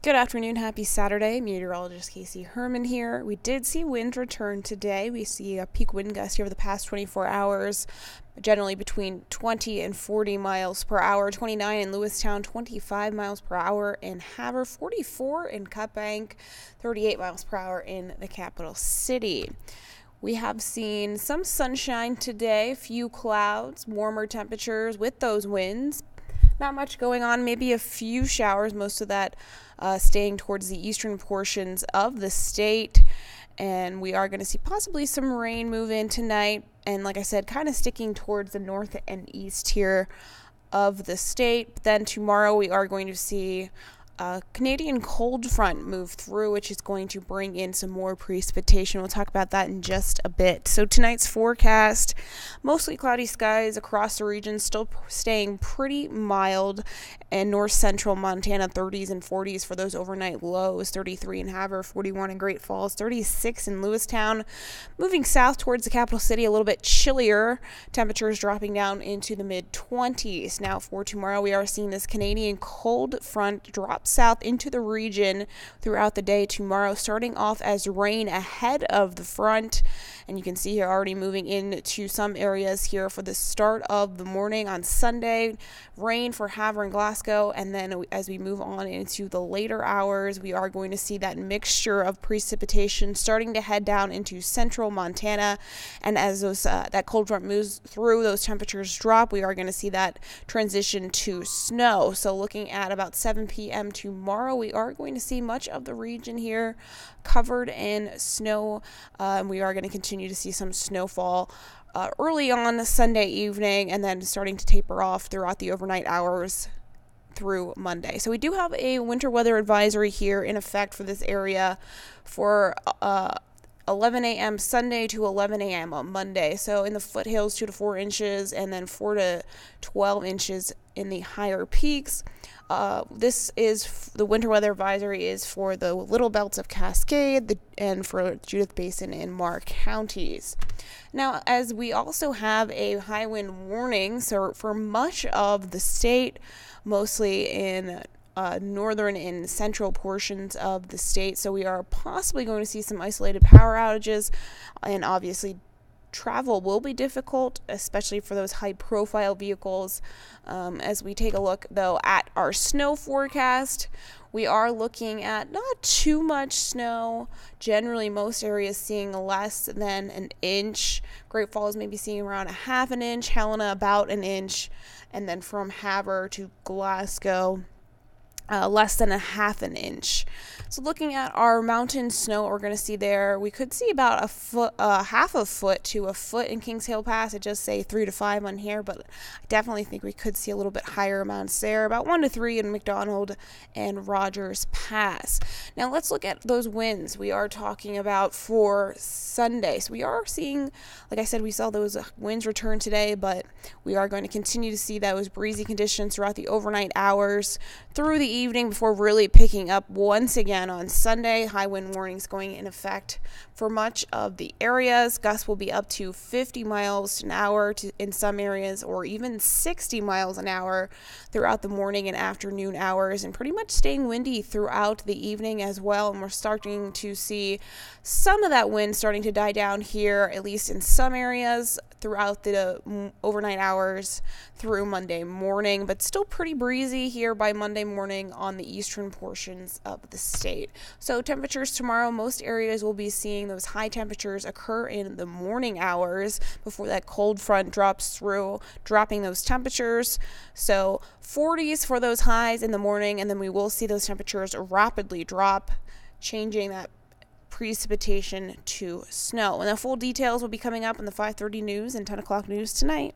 Good afternoon, happy Saturday. Meteorologist Casey Herman here. We did see wind return today. We see a peak wind gust over the past 24 hours, generally between 20 and 40 miles per hour. 29 in Lewistown, 25 miles per hour in Havre, 44 in Cut Bank, 38 miles per hour in the capital city. We have seen some sunshine today, few clouds, warmer temperatures with those winds. Not much going on, maybe a few showers, most of that staying towards the eastern portions of the state. And we are going to see possibly some rain move in tonight. And like I said, kind of sticking towards the north and east here of the state. But then tomorrow we are going to see a Canadian cold front move through, which is going to bring in some more precipitation. We'll talk about that in just a bit. So tonight's forecast, mostly cloudy skies across the region, still staying pretty mild. And north central Montana, 30s and 40s for those overnight lows, 33 in Havre, 41 in Great Falls, 36 in Lewistown. Moving south towards the capital city, a little bit chillier, temperatures dropping down into the mid-20s. Now for tomorrow, we are seeing this Canadian cold front drop south into the region throughout the day tomorrow, starting off as rain ahead of the front. And you can see here already moving into some areas here for the start of the morning on Sunday. Rain for Havre and Glasgow, and then as we move on into the later hours, we are going to see that mixture of precipitation starting to head down into central Montana. And as that cold front moves through, those temperatures drop, we are going to see that transition to snow. So looking at about 7 p.m. tomorrow, we are going to see much of the region here covered in snow. We are going to continue to see some snowfall early on Sunday evening, and then starting to taper off throughout the overnight hours through Monday. So we do have a winter weather advisory here in effect for this area for 11 a.m. Sunday to 11 a.m. on Monday. So in the foothills, 2 to 4 inches, and then 4 to 12 inches in the higher peaks. This is the winter weather advisory is for the Little Belts of Cascade and for Judith Basin and Marr counties. Now, as we also have a high wind warning, so for much of the state, mostly in northern and central portions of the state, so we are possibly going to see some isolated power outages, and obviously travel will be difficult, especially for those high-profile vehicles. As we take a look, though, at our snow forecast, we are looking at not too much snow. Generally, most areas seeing less than an inch. Great Falls maybe seeing around a half an inch. Helena about an inch. And then from Havre to Glasgow, less than a half an inch. So looking at our mountain snow, what we're going to see there, we could see about a foot, half a foot to a foot in Kings Hill Pass. I just say 3 to 5 on here, but I definitely think we could see a little bit higher amounts there, about 1 to 3 in McDonald and Rogers Pass. Now let's look at those winds we are talking about for Sunday. So we are seeing, like I said, we saw those winds return today, but we are going to continue to see those breezy conditions throughout the overnight hours through the evening before really picking up once again on Sunday. High wind warnings going in effect for much of the areas. Gusts will be up to 50 miles an hour in some areas, or even 60 miles an hour throughout the morning and afternoon hours, and pretty much staying windy throughout the evening as well. And we're starting to see some of that wind starting to die down here, at least in some areas throughout the overnight hours through Monday morning, but still pretty breezy here by Monday morning on the eastern portions of the state. So temperatures tomorrow, most areas will be seeing those high temperatures occur in the morning hours before that cold front drops through, dropping those temperatures. So 40s for those highs in the morning, and then we will see those temperatures rapidly drop, changing that precipitation to snow. And the full details will be coming up in the 5:30 news and 10 o'clock news tonight.